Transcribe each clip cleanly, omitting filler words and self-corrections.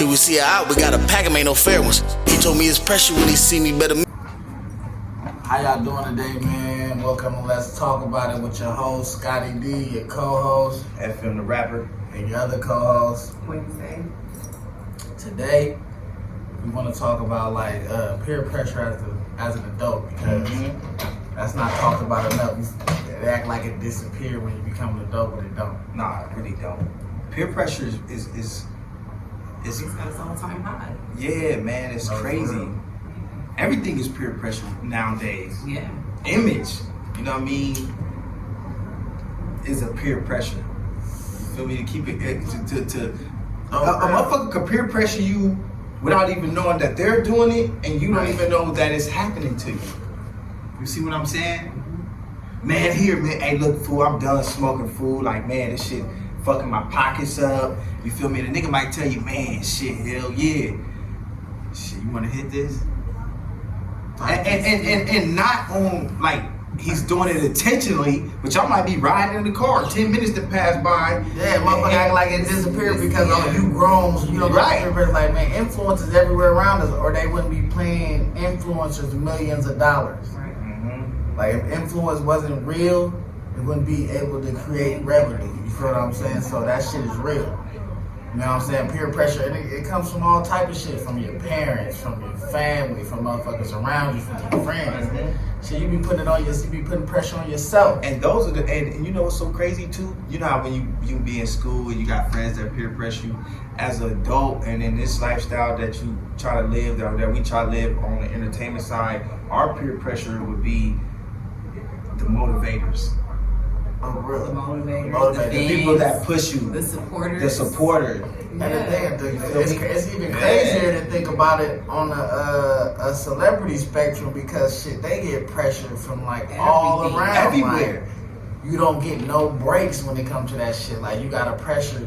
He would see her out, we got a pack, him ain't no fair ones. He told me it's pressure when he see me better. How y'all doing today, man? Welcome to Let's Talk About It with your host, Scotti D, your co-host, FM the rapper, and your other co-host, Wednesday. Today, we want to talk about like peer pressure as an adult, because that's not talked about enough. They act like it disappeared when you become an adult, but it don't. Nah, it really don't. Peer pressure is it's got its all-time high. yeah, man, it's crazy. Everything is peer pressure nowadays. Yeah. Image, you know what I mean, is a peer pressure. You feel me? To keep it a motherfucker could peer pressure you without even knowing that they're doing it, and you don't even know that it's happening to you. You see what I'm saying? Man, hey, look, fool, I'm done smoking, fool. Like, man, this shit fucking my pockets up. You feel me? The nigga might tell you, man, shit, hell yeah. Shit, you wanna hit this? And not on, like, he's doing it intentionally, but y'all might be riding in the car, 10 minutes to pass by. Yeah, motherfucker act like it disappeared because you grown, so you don't right. Like, man, influencers everywhere around us, or they wouldn't be paying influencers millions of dollars. Right. Like, if influence wasn't real, it wouldn't be able to create revenue. You feel what I'm saying? So that shit is real. You know what I'm saying? Peer pressure, and it comes from all type of shit, from your parents, from your family, from motherfuckers around you, from your friends. So you be putting pressure on yourself. And those are and you know what's so crazy too? You know how when you be in school and you got friends that peer pressure you as an adult, and in this lifestyle that you try to live, that we try to live on the entertainment side, our peer pressure would be the motivators. Oh, really? The motivators, The people that push you. the supporters. The supporters. And the thing, it's even crazier to think about it on a celebrity spectrum, because shit, they get pressure from like all around, everywhere. Like, you don't get no breaks when it comes to that shit. Like, you got pressure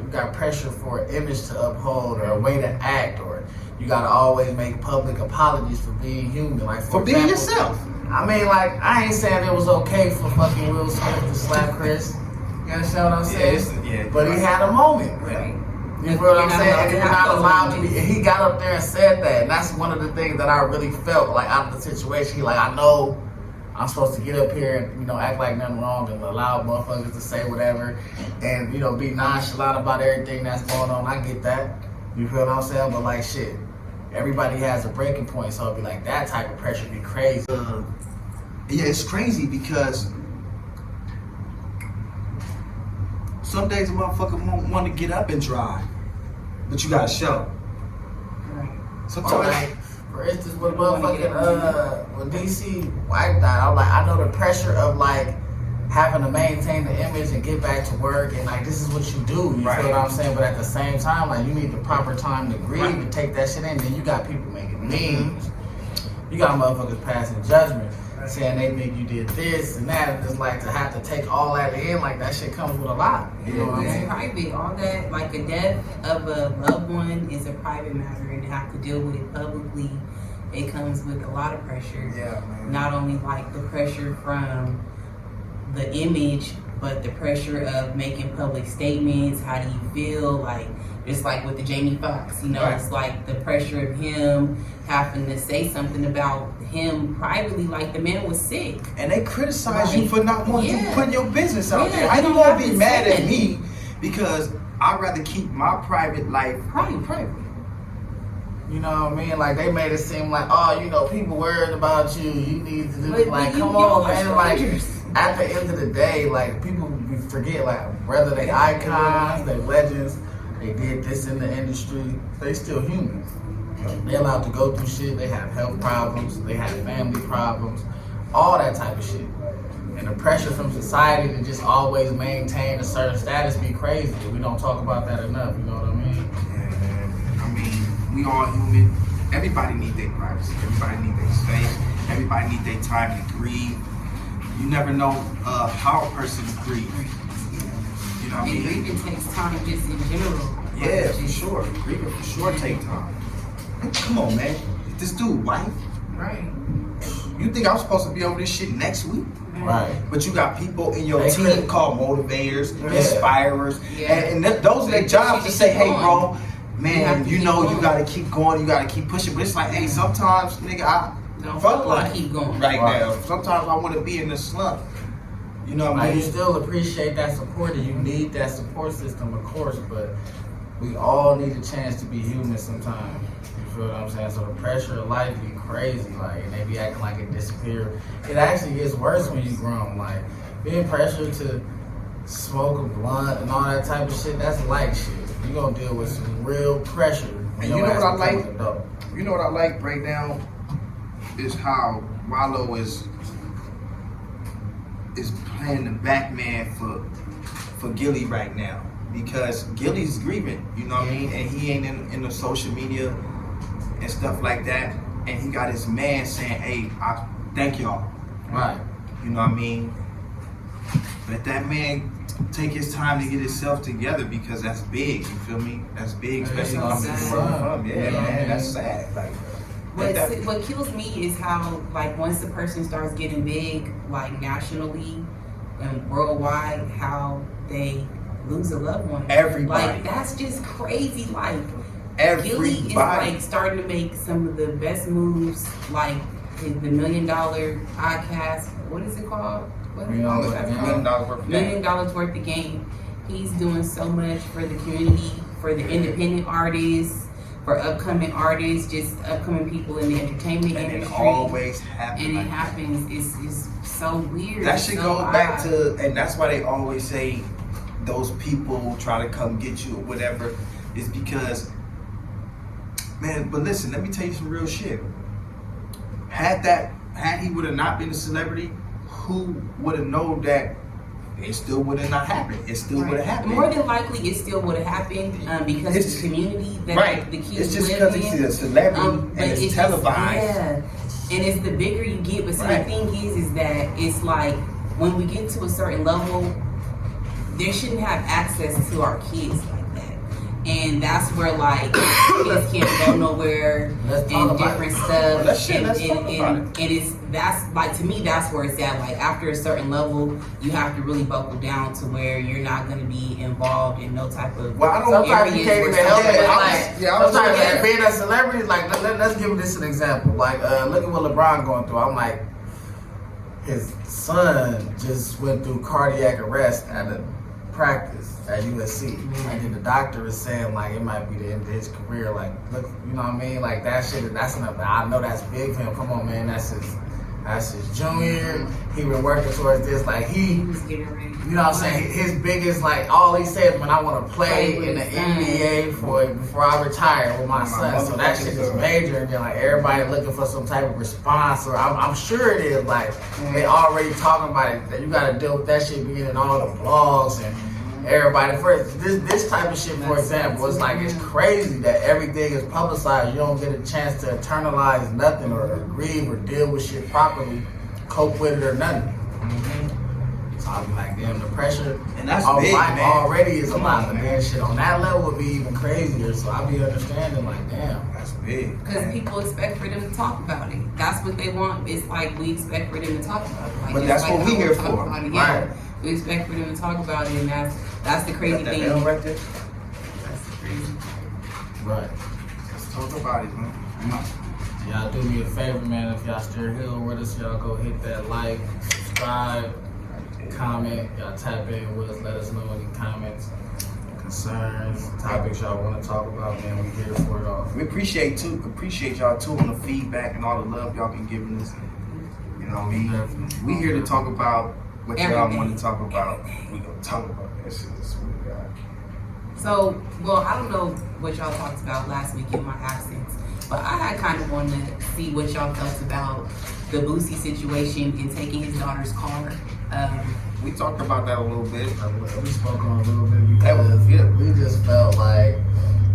for an image to uphold, or a way to act, or you gotta always make public apologies for being human, like For being yourself. I mean, like, I ain't saying it was okay for fucking Will Smith to slap Chris. You understand what I'm saying? Yeah. But he had a moment. Right. You feel what I'm saying? And you're not allowed to be. And he got up there and said that. And that's one of the things that I really felt like out of the situation. Like, I know I'm supposed to get up here and, you know, act like nothing wrong and allow motherfuckers to say whatever and, you know, be nonchalant about everything that's going on. I get that. You feel what I'm saying? But, like, shit, everybody has a breaking point. So it'd be like, that type of pressure be crazy. Yeah, it's crazy because some days a motherfucker won't want to get up and drive, but you got to show. Right. Sometimes, Or like, for instance, when motherfucking when DC wiped out, I know the pressure of like having to maintain the image and get back to work, and like, this is what you do. You feel what I'm saying? But at the same time, like, you need the proper time to grieve and take that shit in. Then you got people making memes. You got motherfuckers passing judgment, saying they think you did this and that, and just like to have to take all that in, like, that shit comes with a lot. You know what I'm It's saying? private. All that, like a death of a loved one, is a private matter, and to have to deal with it publicly, it comes with a lot of pressure. Yeah, man. Not only like the pressure from the image, but the pressure of making public statements. How do you feel? Like, just like with the Jamie Foxx, you know, It's like the pressure of him having to say something about him privately, like the man was sick. and they criticize you for not wanting to put your business out there. Yeah, How you you don't gonna have be to mad say at it. me because I'd rather keep my private life Private. You know what I mean? Like, they made it seem like, oh, you know, people worried about you. You need to do, But like, you come all on, are man. Like, strangers. at the end of the day, like, people forget, like, whether they icons, they legends, they did this in the industry, they still human. They allowed to go through shit. They have health problems. They have family problems. All that type of shit. And the pressure from society to just always maintain a certain status be crazy. We don't talk about that enough. You know what I mean? Yeah, man. I mean, we all human. Everybody need their privacy. Everybody need their space. Everybody need their time to grieve. You never know how a person grieves. You know what I And mean? grieving takes time just in general. Yeah, for sure. Grieving for sure take time. Come on, man. This dude, wife. Right. You think I'm supposed to be over this shit next week? Right. But you got people in your They team called motivators, Yeah. inspirers, Yeah. and those are their jobs to say, hey, bro, man, you know, you gotta keep going, you gotta keep pushing. But it's like, hey, sometimes, nigga, I fuck like keep going right now. Sometimes I want to be in the slump. You know what I mean? You still appreciate that support, and you need that support system, of course, but we all need a chance to be human sometimes. You feel what I'm saying? So the pressure of life be crazy, like, and they be acting like it disappeared. It actually gets worse when you grown. Like, being pressured to smoke a blunt and all that type of shit, that's light shit. You gonna deal with some real pressure. And you know what I like? You know what I like right now is how Wallow is playing the back man for Gilly right now, because Gilly's grieving, you know what I mean, and he ain't in the social media and stuff like that, and he got his man saying, hey, I thank y'all, right? You know what I mean? Let that man take his time to get himself together, because that's big, you feel me? That's big, especially coming from man, that's sad. Like, what kills me is how, like, once the person starts getting big, like, nationally and worldwide, how they lose a loved one. Everybody. Like, that's just crazy. Like, everybody Gilly is, like, starting to make some of the best moves, like the $1 Million podcast. What is it called? What is it called? $1 Million worth of game. He's doing so much for the community, for the independent artists, for upcoming artists, just upcoming people in the entertainment industry. And it always happens. And it happens. It's so weird. That should go back to, and that's why they always say those people try to come get you or whatever, is because, man, but listen, let me tell you some real shit. Had he would have not been a celebrity, who would have known that it still would have not happened? It still would have happened. More than likely, it still would have happened because it's the community that the kids It's just live because in. he's a celebrity and it's televised. And it's the bigger you get. But see, the thing is that it's like when we get to a certain level, they shouldn't have access to our kids like that. And that's where, like, kids can't go nowhere and different stuff. And that's like, to me, that's where it's at. Like, after a certain level, you have to really buckle down to where you're not going to be involved in no type of. Well, I don't. Sometimes you can't even help it. Like, sometimes being a celebrity, like, let's give this an example. Like, look at what LeBron going through. I'm like, his son just went through cardiac arrest at a practice at USC, and then the doctor is saying, like, it might be the end of his career. Like, look, you know what I mean? Like, that shit, that's enough. I know that's big for him. Come on, man, that's his junior. He been working towards this. Like, he was getting ready. You know what I'm saying? His biggest, like, all he said, when I want to play in the NBA before I retire with my son. So that shit is major, and then, like, everybody looking for some type of response, or I'm sure it is. Like, they already talking about it. That you got to deal with that shit being in all the blogs and everybody. First, this type of shit, for example, it's like, it's crazy that everything is publicized. You don't get a chance to internalize nothing or grieve or deal with shit properly, cope with it or nothing. So I'll be like, damn, the pressure and that's of big, life man. already is a lot, but then shit on that level would be even crazier. So I'll be understanding, like, damn, that's big. Because people expect for them to talk about it. That's what they want. It's like, we expect for them to talk about it. Like, but that's what we here for, right? We expect for them to talk about it, and that's the crazy thing. Right there. That's the crazy. Right. Let's talk about it, man. Y'all do me a favor, man. If y'all still here with us, y'all go hit that like, subscribe, comment. Y'all tap in with us. Let us know any comments, concerns, topics y'all want to talk about. Man, we here for it all. We appreciate y'all too on the feedback and all the love y'all been giving us. You know what I mean? We here to talk about what y'all want to talk about. We gonna talk about that shit. So, well, I don't know what y'all talked about last week in my absence, but I kind of wanted to see what y'all felt about the Boosie situation and taking his daughter's car. We talked about that a little bit. We spoke on a little bit because we just felt like,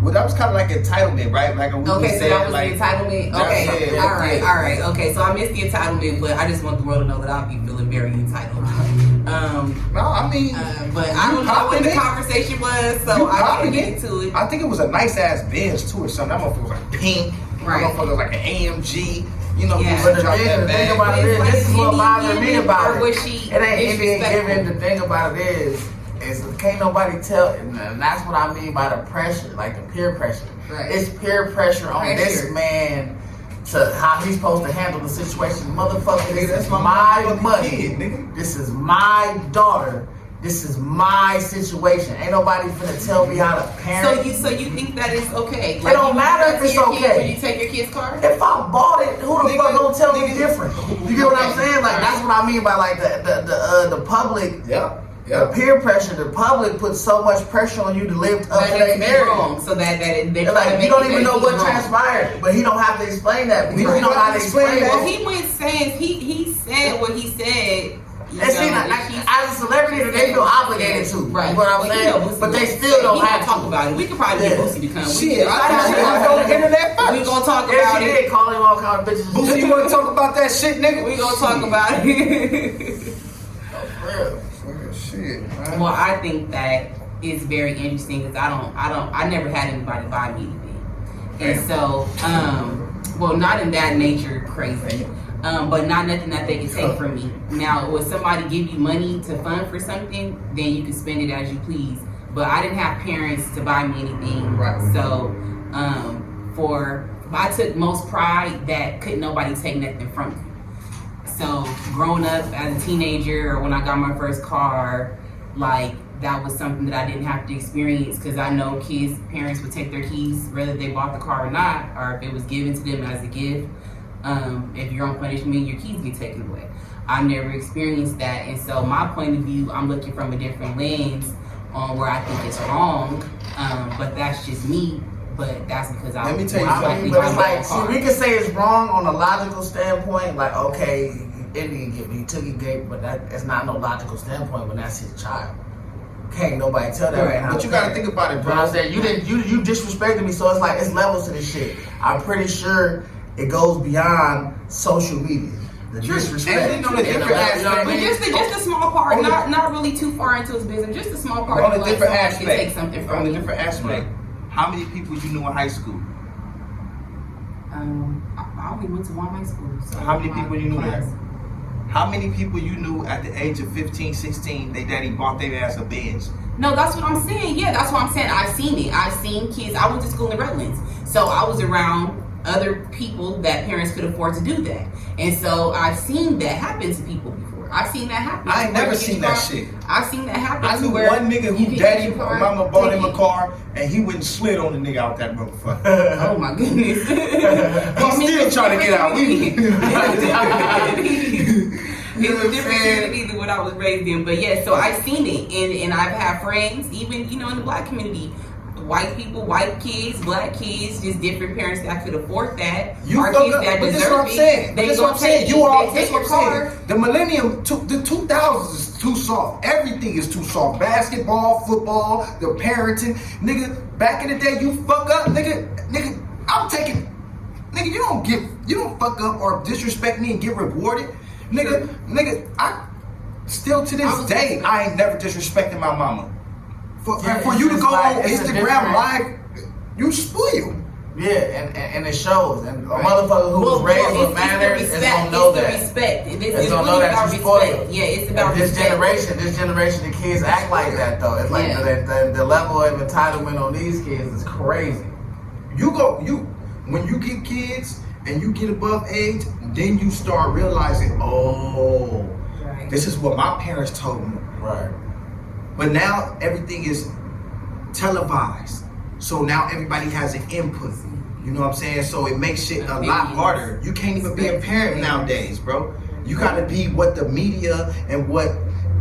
well, that was kind of like entitlement, right? Like okay, so that was like, the entitlement. Okay, all right. Okay, so I missed the entitlement, but I just want the world to know that I'll be feeling very entitled. No, I mean, but I don't know what the conversation was, so I didn't get into it. I think it was a nice ass Benz too, or something. That motherfucker was like pink. Right. That motherfucker was like an AMG. You know, but the thing about it is, this is what bothers me about it. It ain't even given. The thing about it is, can't nobody tell, and that's what I mean by the pressure, like the peer pressure. Right. It's peer pressure on this man to how he's supposed to handle the situation. Motherfucker, this is my money. Kid, nigga. This is my daughter. This is my situation. Ain't nobody finna tell me how to parent. So you think that it's okay? It don't matter if it's okay. When you take your kid's car? If I bought it, who the fuck gonna tell me different? You get what I'm saying? Like that's what I mean by like the public. Yeah. The peer pressure, the public puts so much pressure on you to live up to their narrative. So that like you don't even know what transpired, but he don't have to explain that. We don't know how to explain that. Well, he went saying he said what he said. And see, as a celebrity, they feel obligated to. Right. You know what I'm saying? But they still don't have to talk about it. We could probably get Boosie to come. Shit, I on the internet first. We gonna talk yeah, about she it. did call him all kind of bitches. Boosie, you wanna talk about that shit, nigga? We gonna talk about it. Shit, man. Well, I think that it's very interesting because I never had anybody buy me anything, and so well, not in that nature, crazy. But not nothing that they can take from me. Now, when somebody give you money to fund for something, then you can spend it as you please. But I didn't have parents to buy me anything. Right. So, I took most pride that couldn't nobody take nothing from me. So, growing up as a teenager, or when I got my first car, like, that was something that I didn't have to experience because I know parents would take their keys, whether they bought the car or not, or if it was given to them as a gift. If you're on punishment, your keys get taken away. I never experienced that, and so my point of view, I'm looking from a different lens on where I think it's wrong. But that's just me. But that's because Let me tell you something. But it's like, see, we can say it's wrong on a logical standpoint. Like, okay, he took it, gave, but it's not no logical standpoint when that's his child. Can't nobody tell that right now. But you gotta think about it, bro. You know what I'm saying? You disrespected me, so it's like it's levels to this shit. I'm pretty sure it goes beyond social media. The disrespect. And on a different aspect. But just a small part, not really too far into his business. Just a small part. On a different aspect. Take something from On a you. different aspect. How many people you knew in high school? I only went to one high school. So How many people you knew class. there? How many people you knew at the age of 15, 16, they daddy bought their ass a Benz? No, that's what I'm saying. Yeah, that's what I'm saying. I've seen it. I've seen kids. I went to school in Redlands. So I was around other people that parents could afford to do that. And so I've seen that happen to people before. I've seen that happen. I ain't never seen that shit. I've seen that happen. I knew where one nigga you who can daddy get your car, mama bought take him a it. car and he went and slid on the nigga out that motherfucker. Oh my goodness. I'm still trying to get out. It's a different community than what I was raised in. But yeah, so I've seen it. And I've had friends, even, in the black community, white people, white kids, black kids, just different parents that could afford that. You Our fuck kids up, that but this deserve what I'm it, saying. they This gonna what I'm saying. take You it. all, They this take what I'm your saying. car. The millennium, the 2000s is too soft. Everything is too soft. Basketball, football, the parenting. Nigga, back in the day, you fuck up, nigga, I'm taking, nigga, you don't fuck up or disrespect me and get rewarded. Nigga, I still to this day, I ain't never disrespected my mama. For you to go on Instagram live, you spoiled. Yeah, and it shows. And a motherfucker who was raised with manners is gonna know that. It's the respect. It's It's gonna really know that about you spoiled. respect. Yeah, it's about this respect. generation, the kids act like that though. It's like the level of entitlement on these kids is crazy. When you get kids and you get above age, then you start realizing, this is what my parents told me. Right. But now everything is televised. So now everybody has an input. You know what I'm saying? So it makes shit a lot harder. You can't even be a parent nowadays, bro. You gotta be what the media and what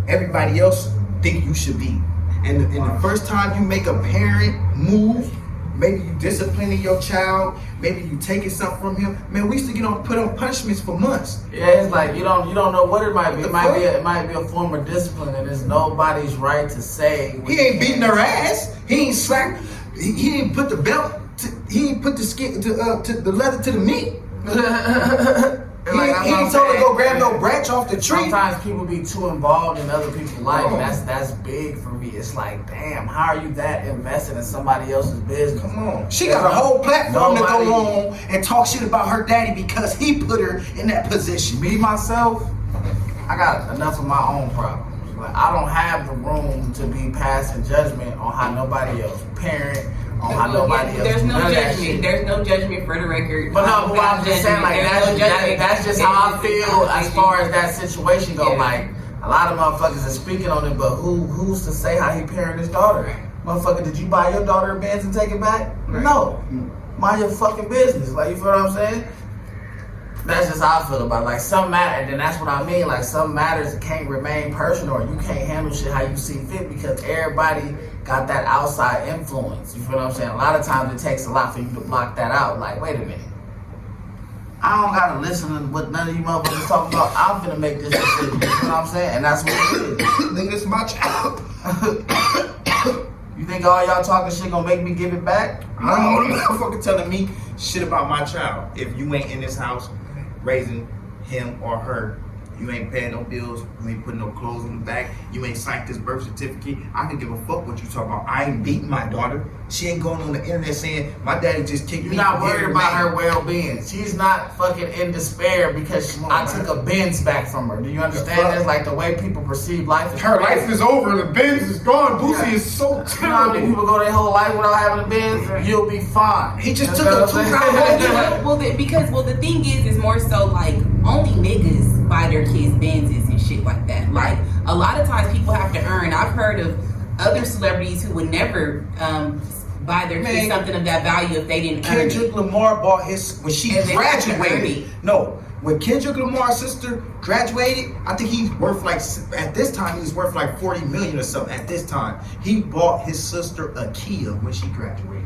everybody else think you should be. And the first time you make a parent move, maybe you disciplining your child, maybe you taking something from him. Man, we used to put on punishments for months. Yeah, it's like you don't know what it might be. It might be a form of discipline, and it's nobody's right to say. He ain't beating her ass. He ain't slack. He didn't put the belt. He didn't put the skin to the leather to the meat. He ain't told her to go grab no branch off the tree. Sometimes people be too involved in other people's life. That's big for me. It's like, damn, how are you that invested in somebody else's business? Come on. She got a whole platform to go on and talk shit about her daddy because he put her in that position. Me, myself, I got enough of my own problems. Like, I don't have the room to be passing judgment on how nobody else parent, on how nobody else. There's no judgment. There's no judgment for the record. But no, but I'm just saying, like, that's just how I feel as far as that situation go. Yeah. Like, a lot of motherfuckers are speaking on it, but who's to say how he parent his daughter? Motherfucker, did you buy your daughter a Benz and take it back? Right. No. Mind your fucking business. Like, you feel what I'm saying? That's just how I feel about it. Like, some matter, and then that's what I mean. Like, some matters can't remain personal, or you can't handle shit how you see fit because everybody got that outside influence. You feel what I'm saying? A lot of times it takes a lot for you to block that out. Like, wait a minute. I don't gotta listen to what none of you motherfuckers talking about. I'm finna make this decision. You know what I'm saying? And that's what it is. Nigga, this is my child. You think all y'all talking shit gonna make me give it back? I don't know the motherfucker telling me shit about my child. If you ain't in this house raising him or her, you ain't paying no bills, you ain't putting no clothes on the back, you ain't signed this birth certificate, I can give a fuck what you talking about. I ain't beating my daughter. She ain't going on the internet saying my daddy just kicked me. You're not worried about her well-being. She's not fucking in despair because I took a Benz back from her. Do you understand? That's like the way people perceive life. Is Her crazy. life is over. The Benz is gone. Boosie is so You know how many terrible. people go their whole life without having a Benz? You'll be fine. He just You took know a what I'm saying? Well, the thing is more so like only niggas buy their kids Benzes and shit like that. Like a lot of times people have to earn. I've heard of other celebrities who would never buy their kids something of that value if they didn't earn Kendrick it. Lamar bought his when she And they have to earn graduated. it. No, when Kendrick Lamar's sister graduated, I think he's worth like at this time he's worth like 40 million or something. At this time, he bought his sister a Kia when she graduated.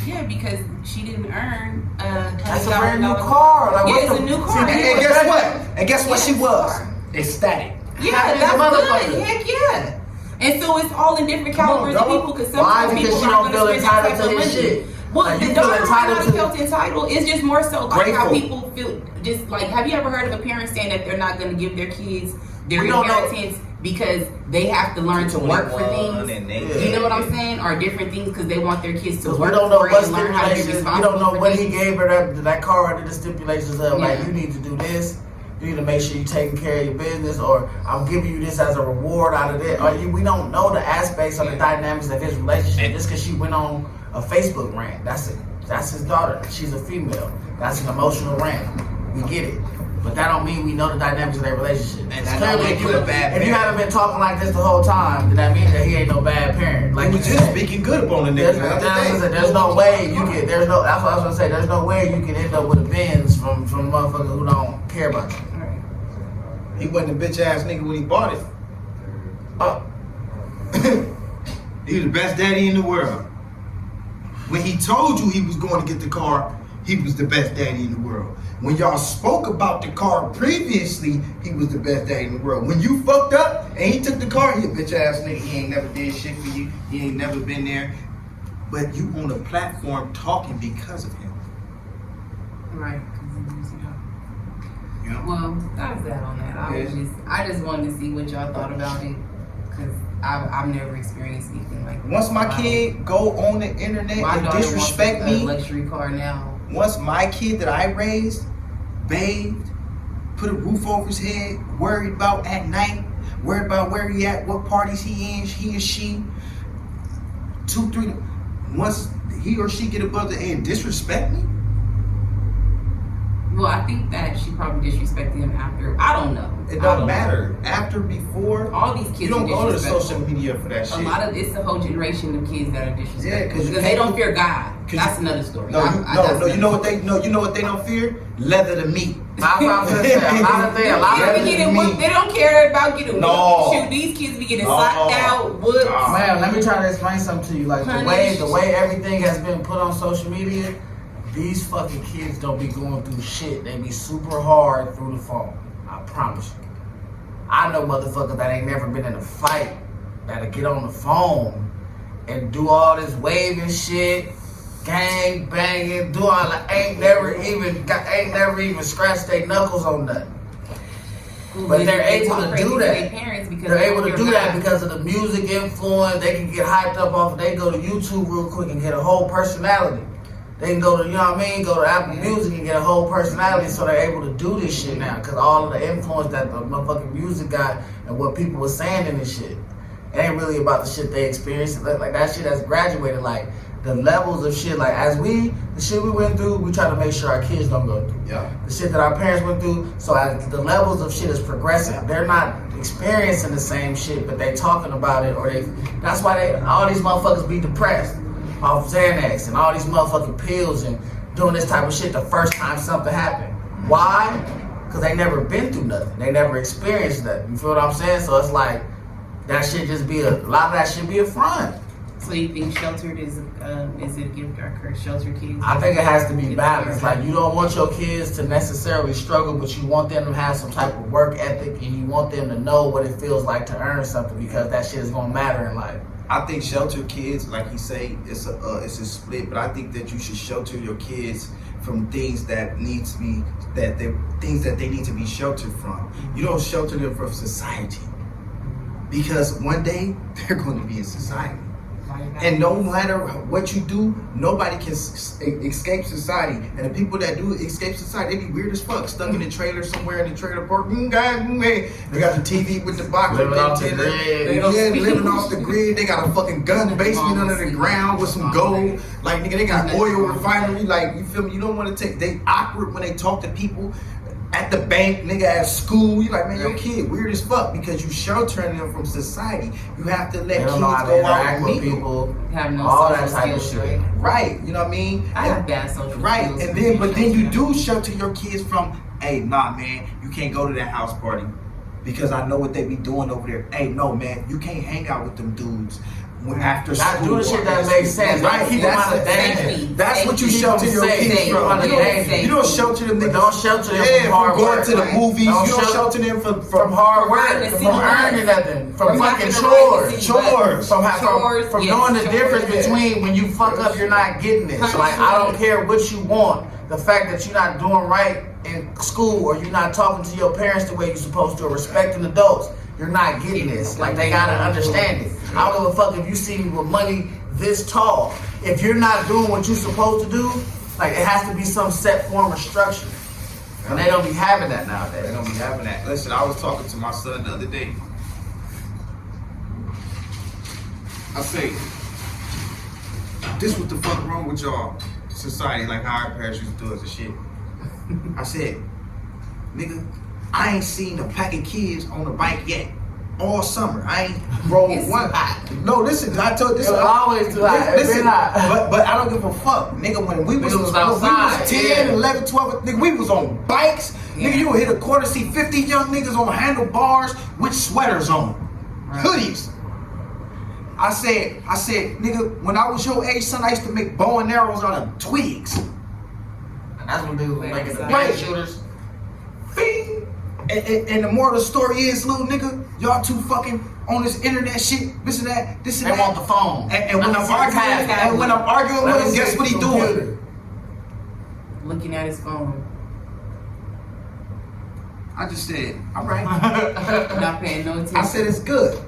Yeah, because she didn't earn That's a brand new car. Like, Yeah, what it's the- a new car. See, And guess what? And guess what Yeah, she was? car. Ecstatic. Yeah, Happy that's as a motherfucker. good. Heck yeah. And so it's all in different Come on, calibers of dog. people because Why? sometimes Because people she aren't don't going feel to spend that entitled type to of his money. shit. Well, Like, the you feel daughter might entitled not to- have felt entitled. It's just more so like how Grateful. people feel. Just like, have you ever heard of a parent saying that they're not going to give their kids their We don't know. inheritance because they have to learn to work for things? You know what I'm saying? Or different things because they want their kids to We work don't know for it what and learn how to be stipulations. We responsible don't know for what things. he gave her that car under the stipulations of. Like, Yeah. you need to do this. You need to make sure you're taking care of your business, or I'm giving you this as a reward out of it. Or we don't know the aspects of the dynamics of his relationship just because she went on a Facebook rant. That's his daughter. She's a female. That's an emotional rant. We get it. But that don't mean we know the dynamics of their relationship. And that don't make you a bad if you parent. haven't been talking like this the whole time, then that means that he ain't no bad parent. Like He was you just said. speaking good upon the nigga. There's no way you can. That's what I was gonna say. There's no way you can end up with a Benz from motherfuckers who don't care about you. He wasn't a bitch ass nigga when he bought it. Oh, He was the best daddy in the world. When he told you he was going to get the car, he was the best daddy in the world. When y'all spoke about the car previously, he was the best daddy in the world. When you fucked up and he took the car, he a bitch ass nigga. He ain't never did shit for you. He ain't never been there. But you on a platform talking because of him. Right. You know? Well, that was that on that. I just wanted to see what y'all thought about it because I've never experienced anything like that. Once my kid go on the internet My and daughter disrespect wants a me, luxury car now. once my kid that I raised, bathed, put a roof over his head, worried about at night, worried about where he at, what parties he in, he or she, 2, 3, once he or she get above the and disrespect me, Well, I think that she probably disrespected him after. I don't know. it I don't don't matter. After, before, All these kids you don't are go to disrespectful. social media for that A shit. lot of it's the whole generation of kids that are disrespectful. Yeah, 'cause you because they can't- don't fear God. 'cause That's you- another story. No, That's you another know what story. they know what they don't fear? Leather to meat. that's what I'm gonna say. A lot of things. A lot Kids of be getting me. whooped. They don't care about getting No. whooped. Shoot, these kids be getting No. slapped out, whooped. No. Man, let me try to explain something to you. Like Punished. the way everything has been put on social media, these fucking kids don't be going through shit. They be super hard through the phone. I promise you. I know motherfuckers that ain't never been in a fight that'll get on the phone and do all this waving shit, gang banging, do all that. Ain't never even scratched their knuckles on nothing. But they're They able talk to crazy do to that. their parents because They're they able don't to fear do that God. because of the music influence. They can get hyped up off. They go to YouTube real quick and get a whole personality. They can go to, you know what I mean, go to Apple Music and get a whole personality, so they're able to do this shit now. Because all of the influence that the motherfucking music got and what people were saying in this shit, it ain't really about the shit they experienced. Like that shit has graduated. Like the levels of shit, like the shit we went through, we try to make sure our kids don't go through. Yeah. The shit that our parents went through, so as the levels of shit is progressing, they're not experiencing the same shit, but they talking about it, or that's why all these motherfuckers be depressed off Xanax and all these motherfucking pills and doing this type of shit the first time something happened. Why? Because they never been through nothing. They never experienced nothing. You feel what I'm saying? So it's like, that shit just be a lot of that shit be a front. So you think sheltered is it a gift or curse? Shelter kids? I think it has to be balanced. Like, you don't want your kids to necessarily struggle, but you want them to have some type of work ethic, and you want them to know what it feels like to earn something, because that shit is gonna matter in life. I think shelter kids, like he say, it's a split. But I think that you should shelter your kids from things that things that they need to be sheltered from. You don't shelter them from society, because one day they're going to be in society. And no matter what you do, nobody can escape society. And the people that do escape society, they be weird as fuck, stuck in a trailer somewhere in the trailer park. They got the TV with the box, living off the grid. living off the grid. They got a fucking gun basement under the ground with some gold. Like, nigga, they got oil refinery. Like, you feel me? You don't want to they awkward when they talk to people. At the bank, nigga, at school, you like, man, your kid weird as fuck, because you sheltering them from society. You have to let kids go out and meet people, have no all that social type of skills, shit. right? You know what I mean? I have bad social right, skills. and then but then you do shelter your kids from, hey, nah, man, you can't go to that house party because I know what they be doing over there. Hey, no, man, you can't hang out with them dudes. After Not school, do the shit that makes sense. right? That's what you shelter your kids from. You don't shelter them. But don't shelter them from hard going work. to the movies. Don't You don't shelter them from hard work, from earning nothing, from fucking chores, from knowing the difference between when you fuck up, you're not getting this. Like, I don't care what you want. The fact that you're not doing right in school, or you're not talking to your parents the way you're supposed to, or respecting adults, you're not getting this. Like, they gotta understand it. I don't give a fuck if you see me with money this tall. If you're not doing what you're supposed to do, like, it has to be some set form of structure. And they don't be having that nowadays. They don't be having that. Listen, I was talking to my son the other day. I say, this what the fuck wrong with y'all society, like how our parents used to do us and shit. I said, nigga, I ain't seen a pack of kids on the bike yet. All summer, I ain't rolled one. No, listen, I told this. It was always too hot. Listen, but I don't give a fuck, nigga. When we was outside, 10, 11, 12, nigga, we was on bikes. Nigga, you would hit a corner, see 50 young niggas on handlebars with sweaters on, hoodies. I said, nigga, when I was your age, son, I used to make bow and arrows out of twigs. And that's when dudes were making the bike shooters. Bing. And the moral of the story is, little nigga, y'all too fucking on this internet shit, this and that. They want the phone. And when I'm arguing with him, guess what he doing? Looking at his phone. I just said, all right. Not paying no attention. I said, it's good.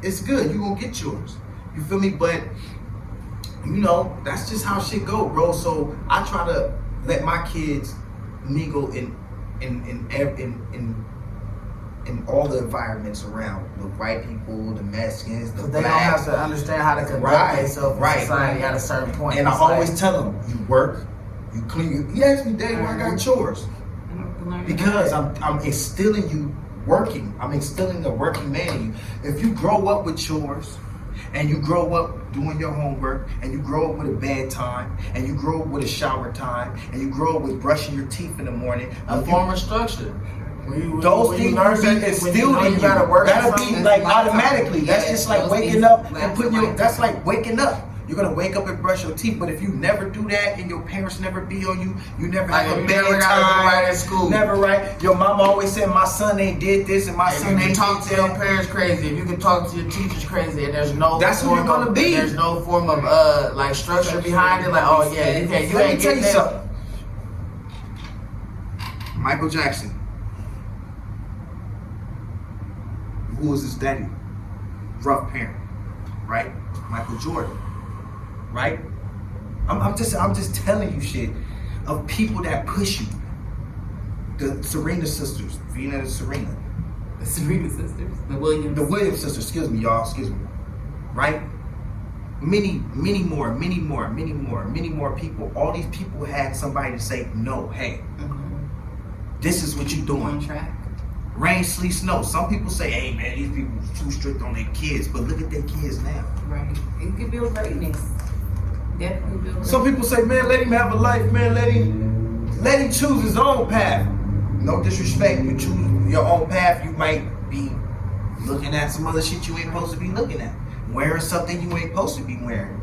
It's good. You gonna get yours. You feel me? But, you know, that's just how shit go, bro. So I try to let my kids mingle in all the environments around the white people, the Mexicans, the blacks. They don't have to understand how to conduct themselves in society at a certain point. And I always tell them, you work, you clean. He asked me, Dave, why I got chores? Because I'm instilling you working. I'm instilling the working man in you. If you grow up with chores, and you grow up doing your homework, and you grow up with a bedtime, and you grow up with a shower time, and you grow up with brushing your teeth in the morning, a form of structure. Those things will be instilled in you. That'll be like automatically. That's just like waking up and putting your. That's like waking up. You're gonna wake up and brush your teeth, but if you never do that and your parents never be on you, you never have a bedtime. Right at school. Never right. Your mama always said, "My son ain't did this and my son ain't talk to your parents crazy. If you can talk to your teachers crazy, and there's no that's who you're gonna be. There's no form of like structure behind it. Like, oh yeah, you can't. You ain't getting something. Michael Jackson. Who was his daddy? Rough parent, right? Michael Jordan, right? I'm just telling you shit of people that push you. The Serena sisters, Vina and Serena. The Serena sisters, the Williams. The Williams sisters, excuse me, y'all, excuse me. Right? Many more people. All these people had somebody to say, no, hey, this is what you doing. On track. Rain, sleet, snow. Some people say, hey man, these people are too strict on their kids, but look at their kids now. Right. It could build greatness. Definitely build greatness. Some people say, man, let him have a life, man, let him choose his own path. No disrespect, you choose your own path, you might be looking at some other shit you ain't supposed to be looking at. Wearing something you ain't supposed to be wearing.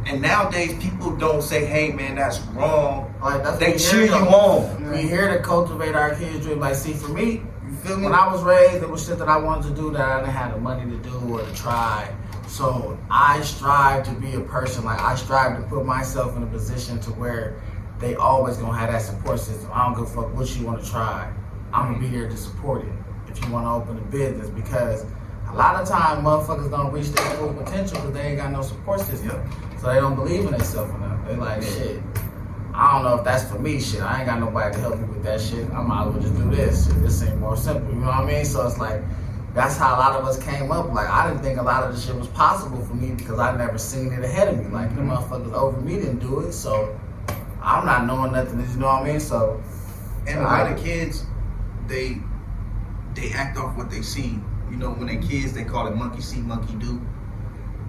And nowadays, people don't say, hey, man, that's wrong. Like, that's they cheer you on. We're here to cultivate our kids' dream. Like, see, for me, You feel me? when I was raised, there was shit that I wanted to do that I didn't have the money to do or to try. So I strive to be a person. Like, I strive to put myself in a position to where they always gonna have that support system. I don't give a fuck what you want to try. I'm gonna be here to support it if you want to open a business, because a lot of time motherfuckers don't reach their full potential because they ain't got no support system. So they don't believe in themselves enough. They like, shit, I don't know if that's for me, shit. I ain't got nobody to help me with that shit. I might as well just do this. Shit, this ain't more simple, you know what I mean? So it's like, that's how a lot of us came up. Like, I didn't think a lot of the shit was possible for me because I never seen it ahead of me. Like, the motherfuckers over me didn't do it, so I'm not knowing nothing, you know what I mean? So, and a lot of kids, they act off what they see. You know, when they're kids, they call it monkey see, monkey do.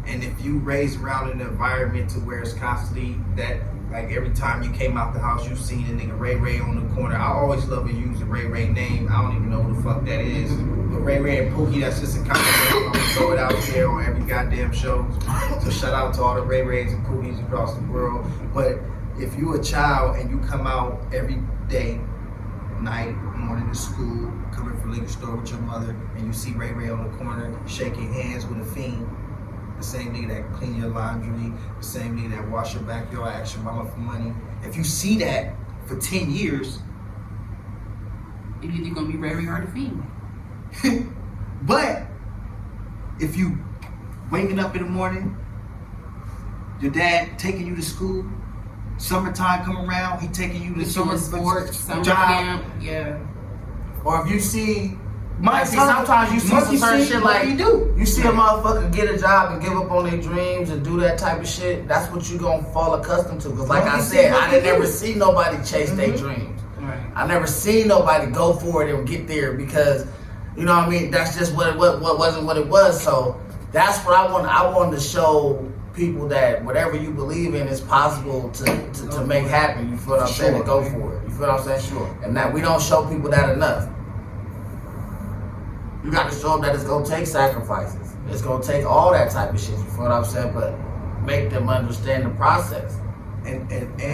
And if you raise around in an environment to where it's constantly that, like every time you came out the house, you seen a nigga Ray Ray on the corner. I always love to use the Ray Ray name. I don't even know who the fuck that is. But Ray Ray and Pookie, that's just a comment. I'm gonna throw it out there on every goddamn show. So shout out to all the Ray Rays and Pookies across the world. But if you a child and you come out every day, night, morning to school, coming from liquor store with your mother, and you see Ray Ray on the corner shaking hands with a fiend, the same nigga that clean your laundry, the same nigga that wash your backyard, ask your mama for money. If you see that for 10 years, you're either gonna be Ray Ray or the fiend. but if you waking up in the morning, your dad taking you to school, summertime come around, he taking you to summer sports, summer job. camp, yeah. or if you see, My sometimes you see some certain shit like you see a motherfucker get a job and give up on their dreams and do that type of shit. That's what you gonna fall accustomed to. Cause like I said, I didn't never see nobody chase their dreams. Right. I never seen nobody go for it and get there because, you know what I mean. That's just what wasn't what it was. So that's what I want. I wanted to show people that whatever you believe in is possible to make happen. You feel what I'm saying? And go for it. You feel what I'm saying? Sure. And that we don't show people that enough. You got to show them that it's gonna take sacrifices. It's gonna take all that type of shit. You feel what I'm saying? But make them understand the process. And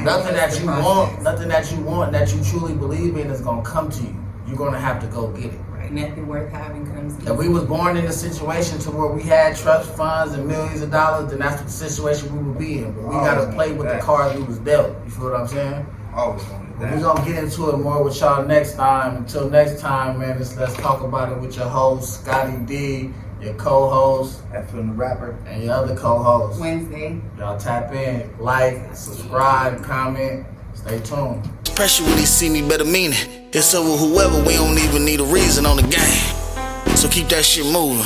Nothing that you want, that you truly believe in is gonna come to you. You're gonna have to go get it. Right. Nothing worth having comes easy. If we was born in a situation to where we had trust funds and millions of dollars, then that's the situation we would be in. But we gotta play with the cards we was dealt. You feel what I'm saying? Always wanted that. We're gonna get into it more with y'all next time. Until next time, man, let's talk about it with your host, Scotti D, your co-host, From the rapper. and your other co-host. Wednesday. Y'all tap in, like, subscribe, comment, stay tuned. Pressure when they see me better mean it. It's over whoever, we don't even need a reason on the game. So keep that shit moving.